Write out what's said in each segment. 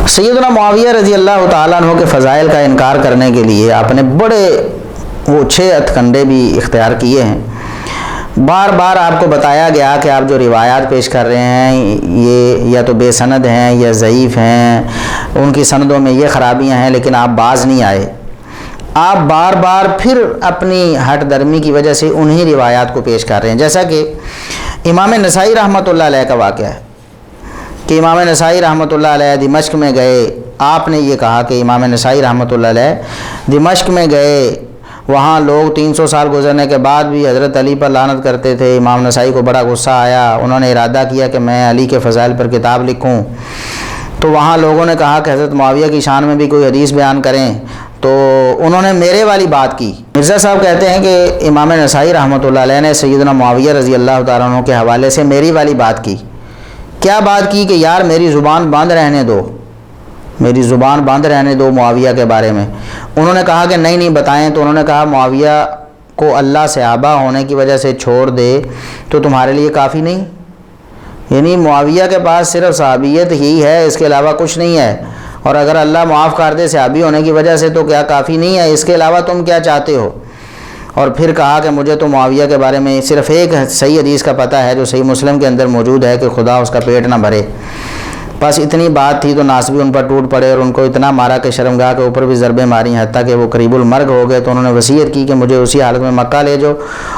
سیدنا معاویہ رضی اللہ تعالیٰ عنہ کے فضائل کا انکار کرنے کے لیے آپ نے بڑے وہ 6 ہتھکنڈے بھی اختیار کیے ہیں۔ بار بار آپ کو بتایا گیا کہ آپ جو روایات پیش کر رہے ہیں یہ یا تو بے سند ہیں یا ضعیف ہیں، ان کی سندوں میں یہ خرابیاں ہیں، لیکن آپ باز نہیں آئے۔ آپ بار بار پھر اپنی ہٹ درمی کی وجہ سے انہی روایات کو پیش کر رہے ہیں، جیسا کہ امام نسائی رحمۃ اللہ علیہ کا واقعہ ہے کہ امام نسائی رحمۃ اللہ علیہ دمشق میں گئے۔ آپ نے یہ کہا کہ امام نسائی رحمۃ اللہ علیہ دمشق میں گئے، وہاں لوگ 300 سال گزرنے کے بعد بھی حضرت علی پر لعنت کرتے تھے۔ امام نسائی کو بڑا غصہ آیا، انہوں نے ارادہ کیا کہ میں علی کے فضائل پر کتاب لکھوں۔ تو وہاں لوگوں نے کہا کہ حضرت معاویہ کی شان میں بھی کوئی حدیث بیان کریں، تو انہوں نے میرے والی بات کی۔ مرزا صاحب کہتے ہیں کہ امام نسائی رحمۃ اللہ علیہ نے سیدنا معاویہ رضی اللہ تعالیٰ عنہ کے حوالے سے میری والی بات کی۔ کیا بات کی کہ یار میری زبان بند رہنے دو، میری زبان بند رہنے دو معاویہ کے بارے میں۔ انہوں نے کہا کہ نہیں بتائیں، تو انہوں نے کہا معاویہ کو اللہ سے آبا ہونے کی وجہ سے چھوڑ دے تو تمہارے لیے کافی نہیں؟ یعنی معاویہ کے پاس صرف صحابیت ہی ہے، اس کے علاوہ کچھ نہیں ہے، اور اگر اللہ معاف کر دے صحابی ہونے کی وجہ سے تو کیا کافی نہیں ہے؟ اس کے علاوہ تم کیا چاہتے ہو؟ اور پھر کہا کہ مجھے تو معاویہ کے بارے میں صرف ایک صحیح حدیث کا پتہ ہے جو صحیح مسلم کے اندر موجود ہے کہ خدا اس کا پیٹ نہ بھرے۔ بس اتنی بات تھی تو ناسبی ان پر ٹوٹ پڑے اور ان کو اتنا مارا کہ شرمگاہ کے اوپر بھی ضربیں ماری، حتیٰ کہ وہ قریب المرگ ہو گئے۔ تو انہوں نے وصیت کی کہ مجھے اسی حالت میں مکہ لے جاؤ،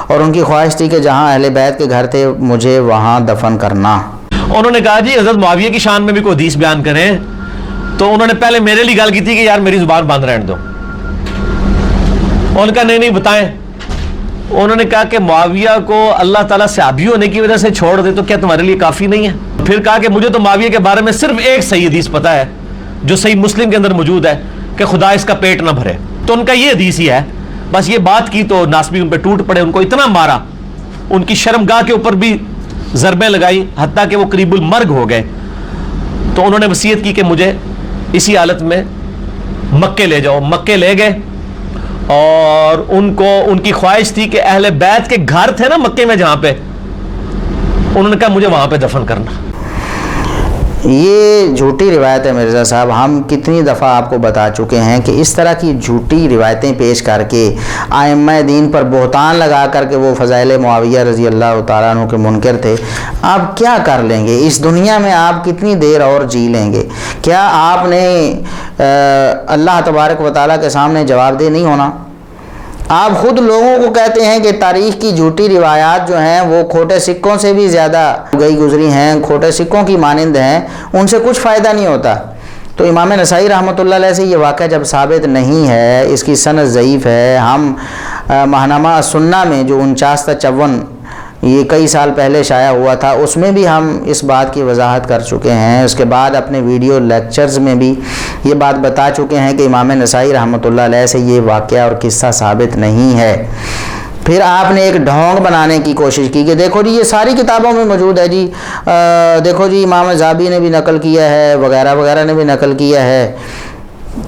اور ان کی خواہش تھی کہ جہاں اہل بیت کے گھر تھے مجھے وہاں دفن کرنا۔ انہوں نے کہا جی حضرت معاویہ کی شان میں بھی کوئی حدیث بیان کریں، تو انہوں نے پہلے میرے لیے گل کی تھی کہ یار میری زبان بند رہنے دو۔ ان کا نہیں بتائیں۔ انہوں نے کہا کہ معاویہ کو اللہ تعالیٰ صحابی ہونے کی وجہ سے چھوڑ دے تو کیا تمہارے لیے کافی نہیں ہے؟ پھر کہا کہ مجھے تو معاویہ کے بارے میں صرف ایک صحیح حدیث پتہ ہے جو صحیح مسلم کے اندر موجود ہے کہ خدا اس کا پیٹ نہ بھرے، تو ان کا یہ حدیث ہی ہے۔ بس یہ بات کی تو ناسبی ان پہ ٹوٹ پڑے، ان کو اتنا مارا، ان کی شرمگاہ کے اوپر بھی ضربیں لگائی، حتیٰ کہ وہ قریب المرگ ہو گئے۔ تو انہوں نے وصیت کی کہ مجھے اسی حالت میں مکے لے جاؤ۔ مکے لے گئے، اور ان کی خواہش تھی کہ اہل بیت کے گھر تھے نا مکے میں جہاں پہ، انہوں نے کہا مجھے وہاں پہ دفن کرنا۔ یہ جھوٹی روایت ہے مرزا صاحب، ہم کتنی دفعہ آپ کو بتا چکے ہیں کہ اس طرح کی جھوٹی روایتیں پیش کر کے ائمہ دین پر بہتان لگا کر کے وہ فضائل معاویہ رضی اللہ تعالیٰ عنہ کے منکر تھے۔ آپ کیا کر لیں گے اس دنیا میں؟ آپ کتنی دیر اور جی لیں گے؟ کیا آپ نے اللہ تبارک و تعالیٰ کے سامنے جواب دہ نہیں ہونا؟ آپ خود لوگوں کو کہتے ہیں کہ تاریخ کی جھوٹی روایات جو ہیں وہ کھوٹے سکوں سے بھی زیادہ گئی گزری ہیں، کھوٹے سکوں کی مانند ہیں، ان سے کچھ فائدہ نہیں ہوتا۔ تو امام نسائی رحمۃ اللہ علیہ سے یہ واقعہ جب ثابت نہیں ہے، اس کی سند ضعیف ہے، ہم ماہنامہ السنہ میں جو 49-54 یہ کئی سال پہلے شائع ہوا تھا، اس میں بھی ہم اس بات کی وضاحت کر چکے ہیں۔ اس کے بعد اپنے ویڈیو لیکچرز میں بھی یہ بات بتا چکے ہیں کہ امام نسائی رحمۃ اللہ علیہ سے یہ واقعہ اور قصہ ثابت نہیں ہے۔ پھر آپ نے ایک ڈھونگ بنانے کی کوشش کی کہ دیکھو جی یہ ساری کتابوں میں موجود ہے، جی دیکھو جی امام ذابی نے بھی نقل کیا ہے، وغیرہ وغیرہ نے بھی نقل کیا ہے،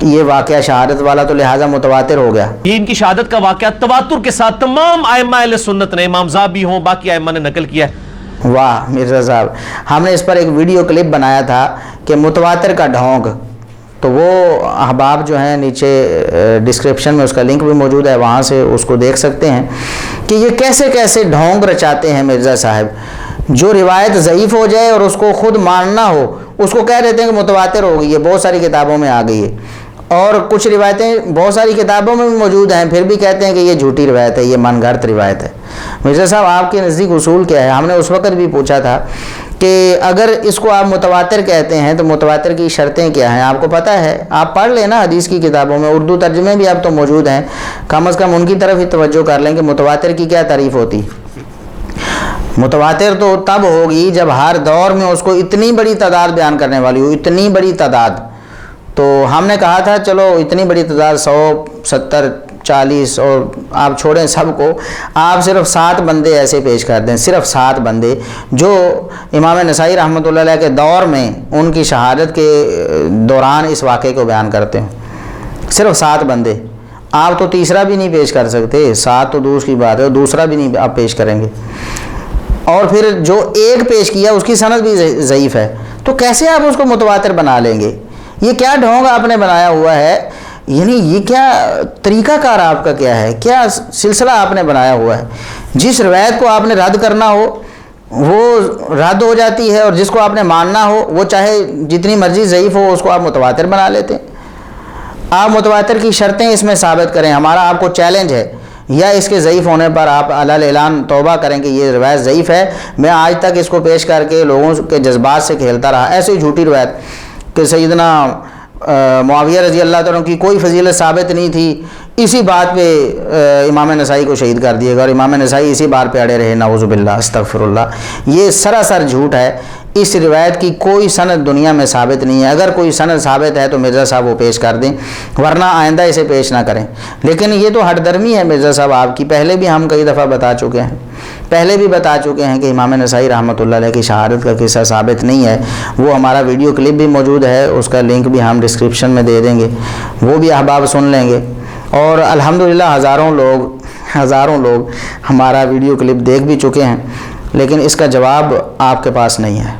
یہ واقعہ شہادت والا تو لہٰذا متواتر ہو گیا۔ یہ ان کی شہادت کا واقعہ تواتر کے ساتھ تمام ائمہ اہل سنت نے، امام ذابی ہوں باقی ائمہ نے نقل کیا ہے۔ واہ مرزا صاحب، ہم نے اس پر ایک ویڈیو کلپ بنایا تھا کہ متواتر کا ڈھونگ، تو وہ احباب جو ہیں نیچے ڈسکرپشن میں اس کا لنک بھی موجود ہے، وہاں سے اس کو دیکھ سکتے ہیں کہ یہ کیسے کیسے ڈھونگ رچاتے ہیں مرزا صاحب۔ جو روایت ضعیف ہو جائے اور اس کو خود ماننا ہو، اس کو کہہ دیتے ہیں کہ متواتر ہو گئی ہے، بہت ساری کتابوں میں آ گئی ہے، اور کچھ روایتیں بہت ساری کتابوں میں بھی موجود ہیں، پھر بھی کہتے ہیں کہ یہ جھوٹی روایت ہے، یہ من گھڑت روایت ہے۔ مرزا صاحب آپ کے نزدیک اصول کیا ہے؟ ہم نے اس وقت بھی پوچھا تھا کہ اگر اس کو آپ متواتر کہتے ہیں تو متواتر کی شرطیں کیا ہیں؟ آپ کو پتہ ہے، آپ پڑھ لیں نا حدیث کی کتابوں میں، اردو ترجمے بھی اب تو موجود ہیں، کم از کم ان کی طرف ہی توجہ کر لیں کہ متواتر کی کیا تعریف ہوتی۔ متواتر تو تب ہوگی جب ہر دور میں اس کو اتنی بڑی تعداد بیان کرنے والی ہو، اتنی بڑی تعداد۔ تو ہم نے کہا تھا چلو اتنی بڑی تعداد 100 70 40 اور آپ چھوڑیں سب کو، آپ صرف 7 بندے ایسے پیش کر دیں، صرف 7 بندے جو امام نسائی رحمۃ اللہ علیہ کے دور میں ان کی شہادت کے دوران اس واقعے کو بیان کرتے ہیں، صرف 7 بندے۔ آپ تو تیسرا بھی نہیں پیش کر سکتے، 7 تو دوسری بات ہے، دوسرا بھی نہیں آپ پیش کریں گے، اور پھر جو ایک پیش کیا اس کی سند بھی ضعیف ہے، تو کیسے آپ اس کو متواتر بنا لیں گے؟ یہ کیا ڈھونگ آپ نے بنایا ہوا ہے؟ یعنی یہ کیا طریقہ کار آپ کا کیا ہے؟ کیا سلسلہ آپ نے بنایا ہوا ہے؟ جس روایت کو آپ نے رد کرنا ہو وہ رد ہو جاتی ہے، اور جس کو آپ نے ماننا ہو وہ چاہے جتنی مرضی ضعیف ہو اس کو آپ متواتر بنا لیتے ہیں۔ آپ متواتر کی شرطیں اس میں ثابت کریں، ہمارا آپ کو چیلنج ہے، یا اس کے ضعیف ہونے پر آپ علی اعلان توبہ کریں کہ یہ روایت ضعیف ہے۔ میں آج تک اس کو پیش کر کے لوگوں کے جذبات سے کھیلتا رہا، ایسی جھوٹی روایت کہ سیدنا معاویہ رضی اللہ تعالیٰ کی کوئی فضیلت ثابت نہیں تھی، اسی بات پہ امام نسائی کو شہید کر دیے گا، اور امام نسائی اسی بات پہ اڑے رہے، نعوذ باللہ استغفر اللہ۔ یہ سراسر جھوٹ ہے، اس روایت کی کوئی سند دنیا میں ثابت نہیں ہے۔ اگر کوئی سند ثابت ہے تو مرزا صاحب وہ پیش کر دیں، ورنہ آئندہ اسے پیش نہ کریں۔ لیکن یہ تو ہٹ درمی ہے مرزا صاحب آپ کی، پہلے بھی ہم کئی دفعہ بتا چکے ہیں کہ امام نسائی رحمۃ اللہ علیہ کی شہادت کا قصہ ثابت نہیں ہے۔ وہ ہمارا ویڈیو کلپ بھی موجود ہے، اس کا لنک بھی ہم ڈسکرپشن میں دے دیں گے، وہ بھی احباب سن لیں گے۔ اور الحمدللہ ہزاروں لوگ ہمارا ویڈیو کلپ دیکھ بھی چکے ہیں، لیکن اس کا جواب آپ کے پاس نہیں ہے۔